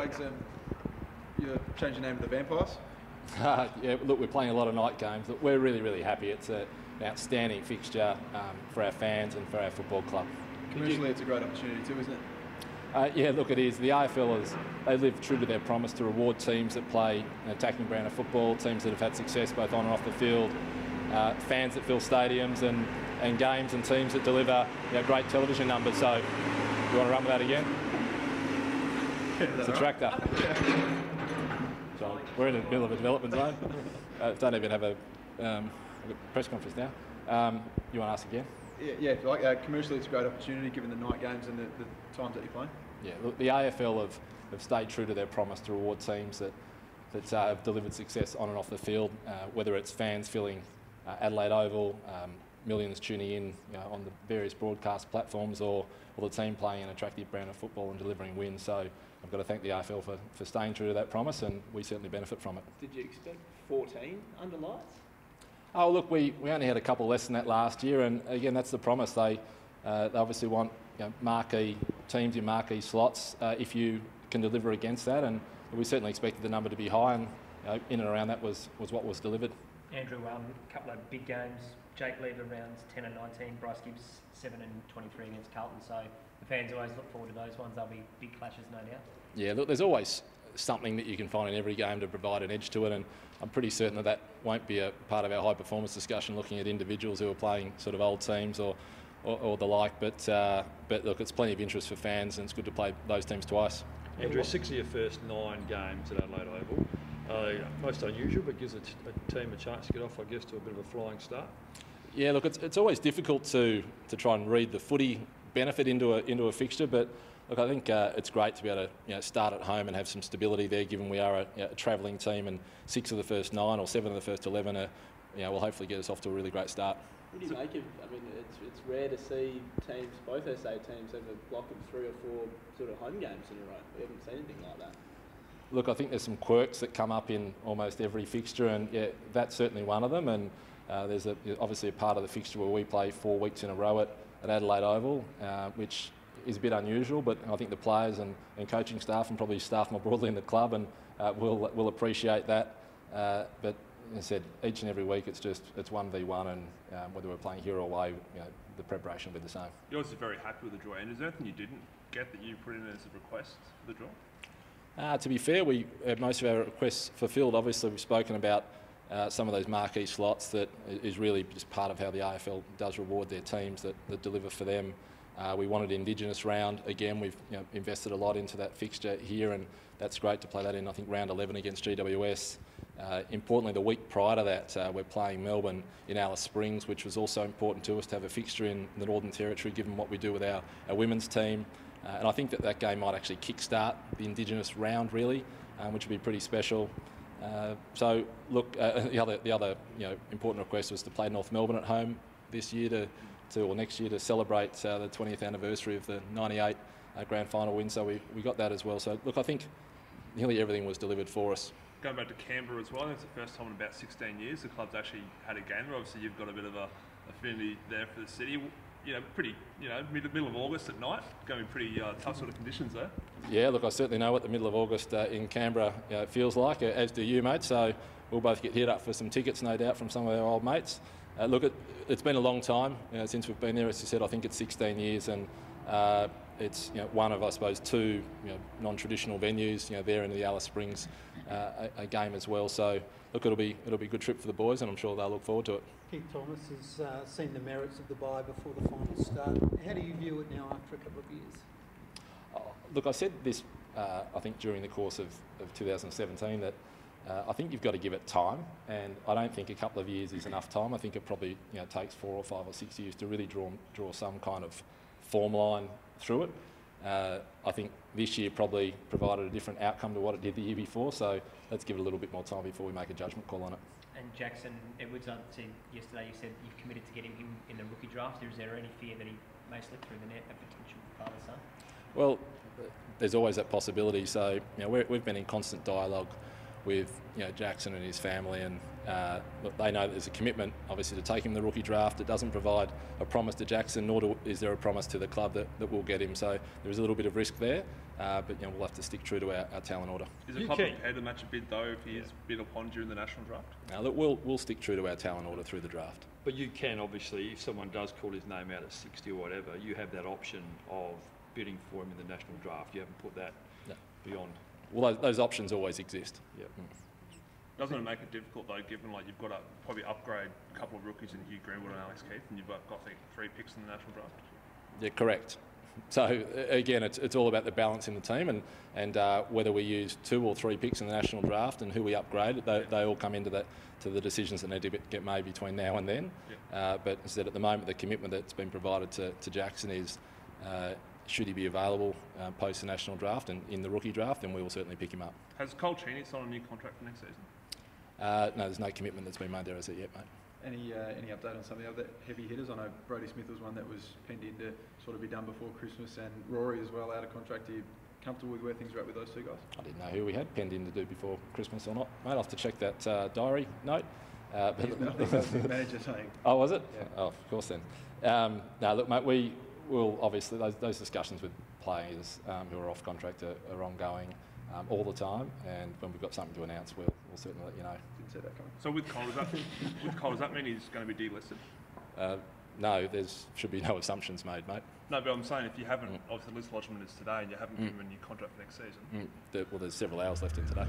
Wags, you're changing the name to the Vampires? Yeah, look, we're playing a lot of night games. Look, we're really, really happy. It's an outstanding fixture for our fans and for our football club. Commercially, it's a great opportunity too, isn't it? Yeah, look, it is. The AFL they live true to their promise to reward teams that play an attacking brand of football, teams that have had success both on and off the field, fans that fill stadiums and games and teams that deliver great television numbers. So, you want to run with that again? It's a tractor. So we're in the middle of a development zone. Don't even have a press conference now. You want to ask again? Yeah, if you like. Commercially, it's a great opportunity given the night games and the times that you're playing. Yeah, look, the AFL have stayed true to their promise to reward teams that have delivered success on and off the field, whether it's fans filling Adelaide Oval, millions tuning in on the various broadcast platforms, or the team playing an attractive brand of football and delivering wins. So I've got to thank the AFL for staying true to that promise, and we certainly benefit from it. Did you expect 14 under lights? Oh, look, we only had a couple less than that last year, and again, that's the promise. They obviously want marquee teams in marquee slots if you can deliver against that, and we certainly expected the number to be high, and in and around that was what was delivered. Andrew, a couple of big games. Jake Lever rounds 10 and 19, Bryce Gibbs 7 and 23 against Carlton, so the fans always look forward to those ones. They'll be big clashes, no doubt. Yeah, look, there's always something that you can find in every game to provide an edge to it, and I'm pretty certain that won't be a part of our high performance discussion looking at individuals who are playing sort of old teams or the like, but look, it's plenty of interest for fans, and it's good to play those teams twice. Andrew, 6 of your first 9 games at Adelaide Oval. Most unusual, but gives a team a chance to get off, I guess, to a bit of a flying start. Yeah, look, it's always difficult to try and read the footy benefit into a fixture, but look, I think it's great to be able to start at home and have some stability there, given we are a travelling team, and 6 of the first 9 or 7 of the first 11 will hopefully get us off to a really great start. What do you make of? I mean, it's rare to see teams, both SA teams, have a block of 3 or 4 sort of home games in a row. We haven't seen anything like that. Look, I think there's some quirks that come up in almost every fixture, and yeah, that's certainly one of them. And there's obviously a part of the fixture where we play 4 weeks in a row at Adelaide Oval, which is a bit unusual, but I think the players and coaching staff, and probably staff more broadly in the club, and will appreciate that. But as I said, each and every week it's 1v1, and whether we're playing here or away, the preparation will be the same. You're obviously very happy with the draw, and is there anything you didn't get that you put in as a request for the draw? To be fair, we had most of our requests fulfilled. Obviously, we've spoken about some of those marquee slots that is really just part of how the AFL does reward their teams that deliver for them. We wanted Indigenous round. Again, we've invested a lot into that fixture here, and that's great to play that in, I think, round 11 against GWS. Importantly, the week prior to that, we're playing Melbourne in Alice Springs, which was also important to us to have a fixture in the Northern Territory, given what we do with our women's team. And I think that game might actually kick-start the Indigenous round, really, which would be pretty special. So, look, the other important request was to play North Melbourne at home this year or next year to celebrate the 20th anniversary of the '98 grand final win. So we got that as well. So, look, I think nearly everything was delivered for us. Going back to Canberra as well, I think it's the first time in about 16 years the club's actually had a game. Obviously, you've got a bit of a affinity there for the city. Pretty, middle of August at night, going to be pretty tough sort of conditions there. Yeah, look, I certainly know what the middle of August in Canberra feels like, as do you, mate. So we'll both get hit up for some tickets, no doubt, from some of our old mates. Look, it's been a long time since we've been there. As you said, I think it's 16 years, and it's one of, I suppose, 2 non-traditional venues. There in the Alice Springs, a game as well. So look, it'll be a good trip for the boys, and I'm sure they'll look forward to it. Keith Thomas has seen the merits of the bye before the final start. How do you view it now after a couple of years? Look, I said this, I think, during the course of 2017 that I think you've got to give it time, and I don't think a couple of years is enough time. I think it probably takes 4 or 5 or 6 years to really draw some kind of form line through it. I think this year probably provided a different outcome to what it did the year before, so let's give it a little bit more time before we make a judgment call on it. And Jackson Edwards, I said yesterday, you said you've committed to getting him in the rookie draft. Is there any fear that he may slip through the net, a potential father-son? Well, there's always that possibility. So we've been in constant dialogue with Jackson and his family, and look, they know that there's a commitment, obviously, to take him the rookie draft. It doesn't provide a promise to Jackson, nor is there a promise to the club that we'll get him. So there is a little bit of risk there. but we'll have to stick true to our talent order. Is the club prepared to match a bid though if he is bid upon during the national draft? Now, look, we'll stick true to our talent order through the draft. But you can obviously, if someone does call his name out at 60 or whatever, you have that option of bidding for him in the national draft. You haven't put that beyond. Well, those options always exist. Yep. Doesn't it make it difficult though, given like you've got to probably upgrade a couple of rookies in Hugh Greenwood and Alex Keith, and you've got I think 3 picks in the national draft? Yeah, correct. So again, it's all about the balance in the team, and whether we use 2 or 3 picks in the national draft and who we upgrade. They all come into the decisions that need to get made between now and then. But as I said, at the moment, the commitment that's been provided to Jackson is, should he be available post the national draft and in the rookie draft, then we will certainly pick him up. Has Cole Cheney signed a new contract for next season? No, there's no commitment that's been made there as of yet, mate. Any update on some of the other heavy hitters? I know Brodie Smith was one that was penned in to sort of be done before Christmas, and Rory as well out of contract. Are you comfortable with where things are at with those 2 guys? I didn't know who we had penned in to do before Christmas or not, mate. I'll have to check that diary note. Manager saying. Oh, was it? Yeah. Oh, of course then. No, look, mate, we will obviously, those discussions with players who are off contract are ongoing all the time, and when we've got something to announce, we'll certainly let you know. Didn't see that coming. So with Cole, does that mean he's going to be delisted? No, should be no assumptions made, mate. No, but I'm saying if you haven't, obviously the list lodgement is today and you haven't given him a new contract for next season. Well, there's several hours left in today.